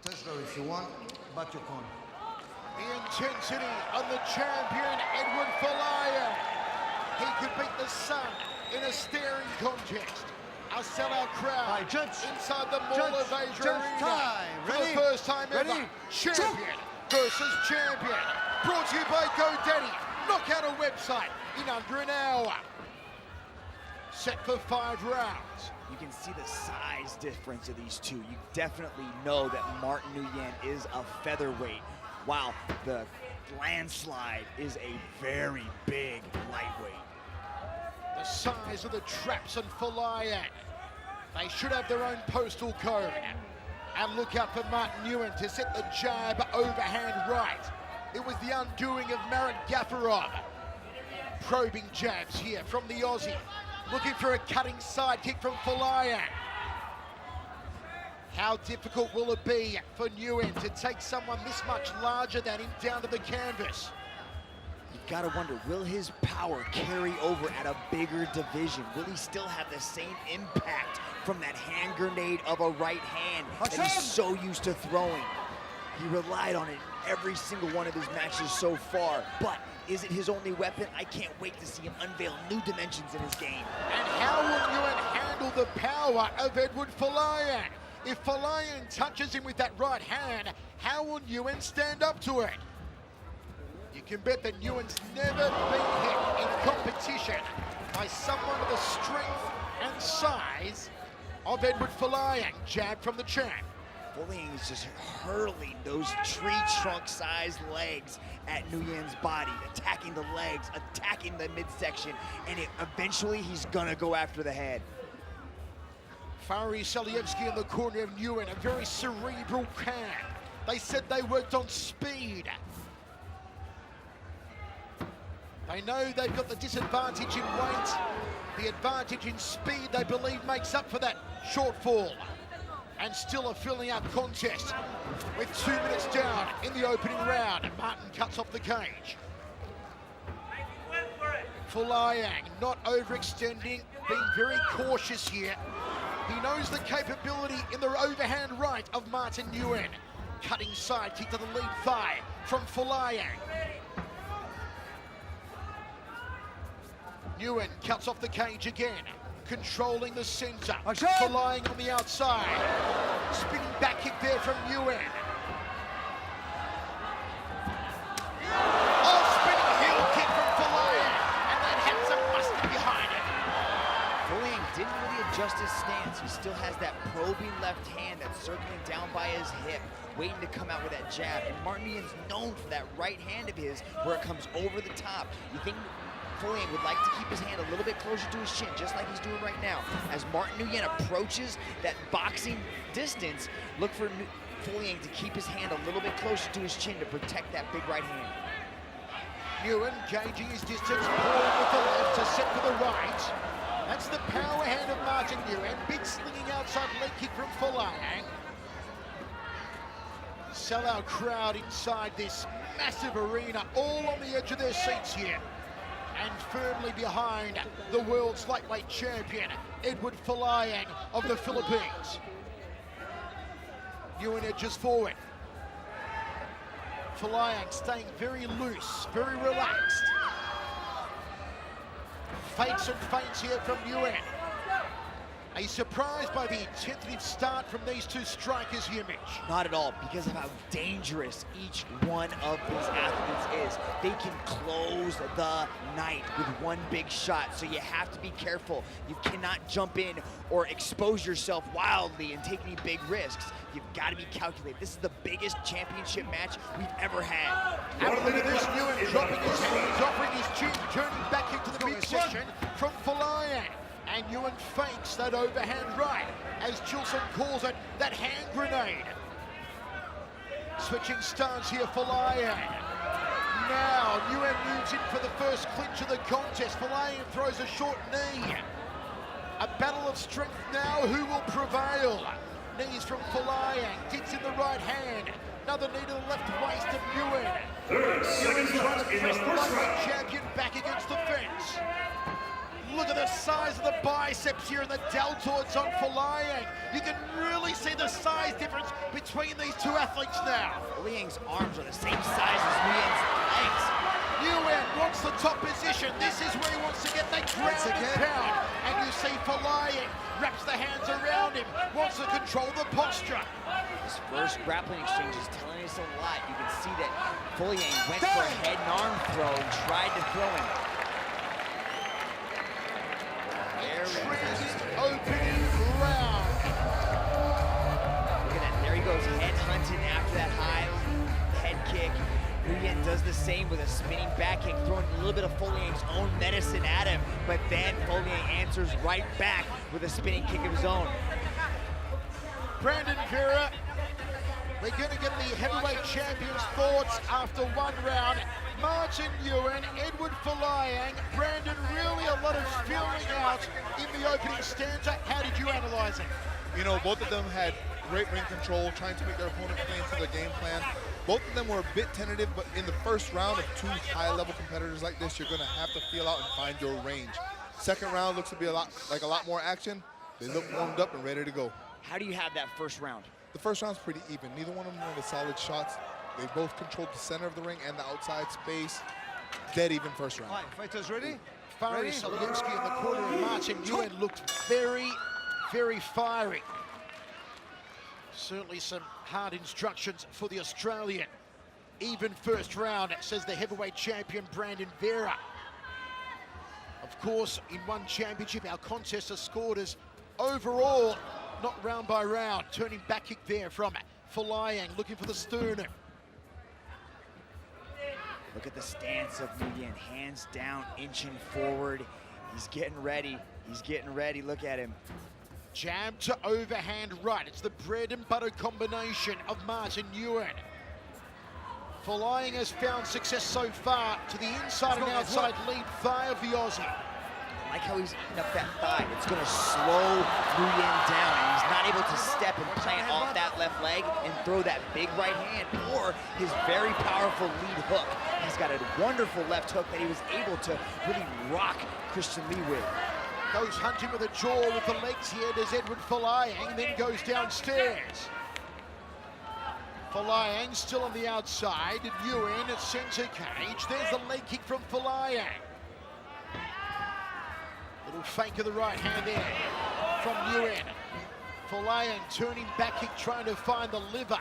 Touch though if you want, but you can't. The intensity on the champion, Eduard Folayang. He could beat the sun in a staring contest. A sellout crowd inside the Mall of Asia Arena. For the first time ever, champion versus champion. Brought to you by GoDaddy. Knock out a website in under an hour. Set for 5 rounds. You can see the size difference of these two. You definitely know that Martin Nguyen is a featherweight, while the landslide is a very big lightweight. The size of the traps on Folayang. They should have their own postal code. And look out for Martin Nguyen to set the jab overhand right. It was the undoing of Marat Gafarov. Probing jabs here from the Aussie. Looking for a cutting side kick from Folayang. How difficult will it be for Nguyen to take someone this much larger than him down to the canvas? You gotta wonder, will his power carry over at a bigger division? Will he still have the same impact from that hand grenade of a right hand that he's so used to throwing? He relied on it in every single one of his matches so far, but is it his only weapon? I can't wait to see him unveil new dimensions in his game. And how will Nguyen handle the power of Eduard Folayang? If Folayang touches him with that right hand, how will Nguyen stand up to it? You can bet that Nguyen's never been hit in competition by someone of the strength and size of Eduard Folayang. Jab from the champ. Folayang is just hurling those tree trunk-sized legs at Nguyen's body, attacking the legs, attacking the midsection, and eventually he's gonna go after the head. Fari Selievsky in the corner of Nguyen, a very cerebral can. They said they worked on speed. They know they've got the disadvantage in weight. The advantage in speed, they believe, makes up for that shortfall. And still a filling out contest with 2 minutes down in the opening round. And Martin cuts off the cage. Folayang not overextending, being very cautious here. He knows the capability in the overhand right of Martin Nguyen. Cutting side kick to the lead thigh from Folayang. Nguyen cuts off the cage again, controlling the center. Folayang on the outside. Spinning back kick there from Nguyen. Oh, spinning heel kick from Folayang, and that had some muscle behind it. Folayang didn't really adjust his stance. He still has that probing left hand that's circling down by his hip, waiting to come out with that jab. And Martin Nguyen's known for that right hand of his where it comes over the top. You think Folayang would like to keep his hand a little bit closer to his chin, just like he's doing right now. As Martin Nguyen approaches that boxing distance, look for Folayang to keep his hand a little bit closer to his chin to protect that big right hand. Nguyen gauging his distance, pulling with the left to set for the right. That's the power hand of Martin Nguyen. Big slinging outside leg kick from Folayang. Sellout crowd inside this massive arena, all on the edge of their seats here. And firmly behind the world's lightweight champion, Eduard Folayang of the Philippines. Nguyen edges forward. Folayang staying very loose, very relaxed. Fakes and feints here from Nguyen. Are you surprised by the tentative start from these two strikers here, Mitch? Not at all, because of how dangerous each one of these athletes is. They can close the night with one big shot, so you have to be careful. You cannot jump in or expose yourself wildly and take any big risks. You've got to be calculated. This is the biggest championship match we've ever had. Have a look at this, Nguyen dropping his hands, offering his chin, turning back into the midsection from Folayang. And Nguyen fakes that overhand right, as Chilson calls it, that hand grenade. Switching stance here, Folayang. Now, Nguyen moves in for the first clinch of the contest. Folayang throws a short knee. A battle of strength now, who will prevail? Knees from Folayang, digs in the right hand. Another knee to the left waist of Nguyen. Nguyen trying to press the lightweight champion back against the fence. Look at the size of the biceps here and the deltoids on Folayang. You can really see the size difference between these two athletes now. Folayang's arms are the same size as Nguyen's legs. Nguyen wants the top position. This is where he wants to get that ground and pound. And you see Folayang wraps the hands around him, wants to control the posture. This first grappling exchange is telling us a lot. You can see that Folayang went for a head and arm throw and tried to throw him. Opening round. Look at that, there he goes, head hunting after that high head kick. Nguyen does the same with a spinning back kick, throwing a little bit of Folayang's own medicine at him, but then Folayang answers right back with a spinning kick of his own. Brandon Vera, we're gonna get the heavyweight champion's thoughts after one round. Martin Nguyen, Eduard Folayang, Brandon, really a lot of feeling out in the opening stanza. How did you analyze it? You know, both of them had great ring control, trying to make their opponent play into their game plan. Both of them were a bit tentative, but in the first round of two high-level competitors like this, you're gonna have to feel out and find your range. Second round looks to be a lot more action. They look warmed up and ready to go. How do you have that first round? The first round's pretty even. Neither one of them landed solid shots. They both controlled the center of the ring and the outside space. Dead even first round. All right, fighters ready? Faris Olinsky in the corner and Martin Nguyen looked very, very fiery. Certainly some hard instructions for the Australian. Even first round, says the heavyweight champion Brandon Vera. Of course, in one championship, our contests are scored as overall, not round by round. Turning back kick there from Folayang, looking for the sternum. Look at the stance of Nguyen, hands down, inching forward. He's getting ready, look at him. Jab to overhand right. It's the bread and butter combination of Martin Nguyen. Folayang has found success so far to the inside and outside lead thigh of the Aussie. I like how he's eating up that thigh. It's gonna slow Nguyen down, and he's not able to step and plant off that left leg and throw that big right hand or his very powerful lead hook. He's got a wonderful left hook that he was able to really rock Christian Lee with. Goes hunting with a jaw with the legs here, does Eduard Folayang, then goes downstairs. Folayang still on the outside, Nguyen at center cage. There's the leg kick from Folayang. Little fake of the right hand there from Nguyen. Folayang turning back kick, trying to find the liver.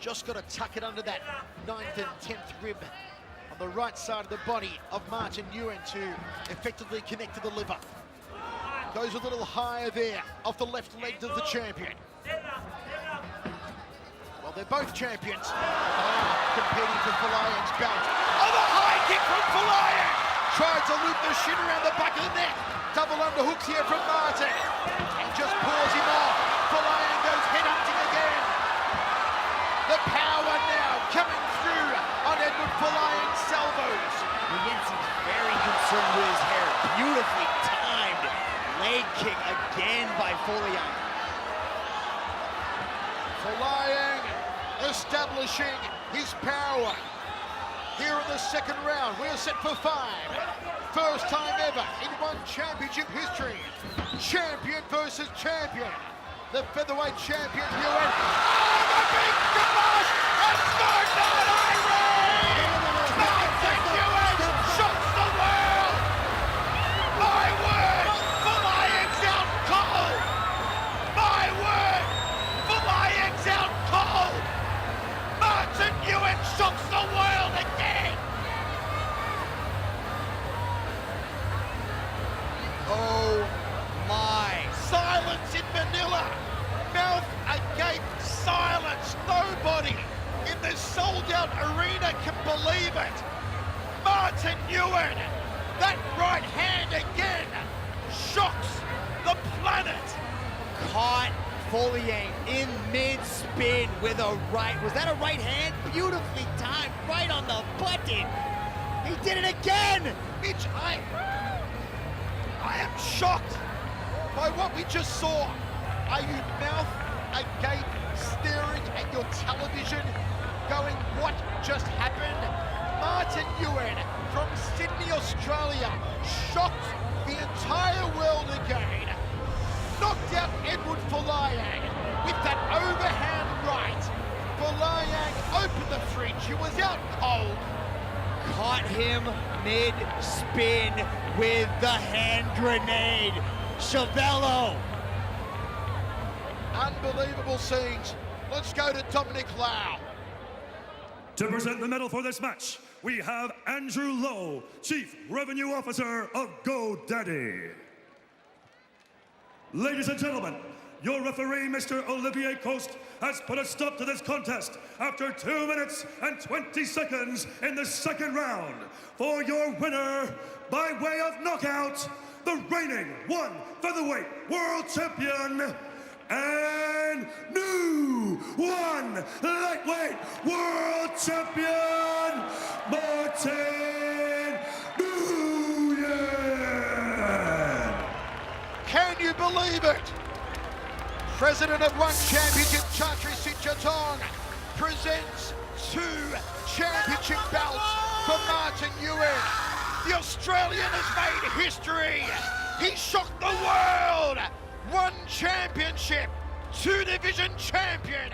Just got to tuck it under that 9th and 10th rib on the right side of the body of Martin Nguyen to effectively connect to the liver. Goes a little higher there off the left leg of the champion. Well, they're both champions. Competing for Folayang's belt. Oh, the high kick from Folayang! Tried to loop the shin around the back of the neck. Double underhooks here from Martin. And just paws him off. Folayang goes headhunting again. The power now coming through on Eduard Folayang's salvos. Nguyen seems very concerned with his hair. Beautifully timed leg kick again by Folayang. Folayang establishing his power. Here in the second round, we're set for 5. First time ever in one championship history. Champion versus champion. The featherweight champion, Nguyen. Oh, the big smash! A third night irony! Martin Nguyen shocks the world! My word! Folayang's out cold! My word! Folayang's out cold! Martin Nguyen shocks the world again! Oh my. Silence in Manila. Mouth agape silence. Nobody in this sold-out arena can believe it. Martin Nguyen, that right hand again, shocks the planet. Caught Folayang in mid-spin with a right. Was that a right hand? Beautifully timed, right on the button. He did it again. Mitch, I am shocked by what we just saw. Are you mouth agape staring at your television going, what just happened? Martin Nguyen from Sydney, Australia, shocked the entire world again. Knocked out Eduard Folayang with that overhand right. Folayang opened the fridge, he was out cold. Caught him mid-spin with the hand grenade. Chavello. Unbelievable scenes. Let's go to Dominic Lau. To present the medal for this match, we have Andrew Lowe, Chief Revenue Officer of GoDaddy. Ladies and gentlemen, your referee, Mr. Olivier Coste, has put a stop to this contest after 2 minutes and 20 seconds in the second round. For your winner, by way of knockout, the reigning one featherweight world champion and new one lightweight world champion, Martin Nguyen. Can you believe it? President of One Championship, Chatri Sitchatong, presents 2 championship belts for Martin Nguyen. The Australian has made history. He shocked the world. 1 championship, 2 division champion.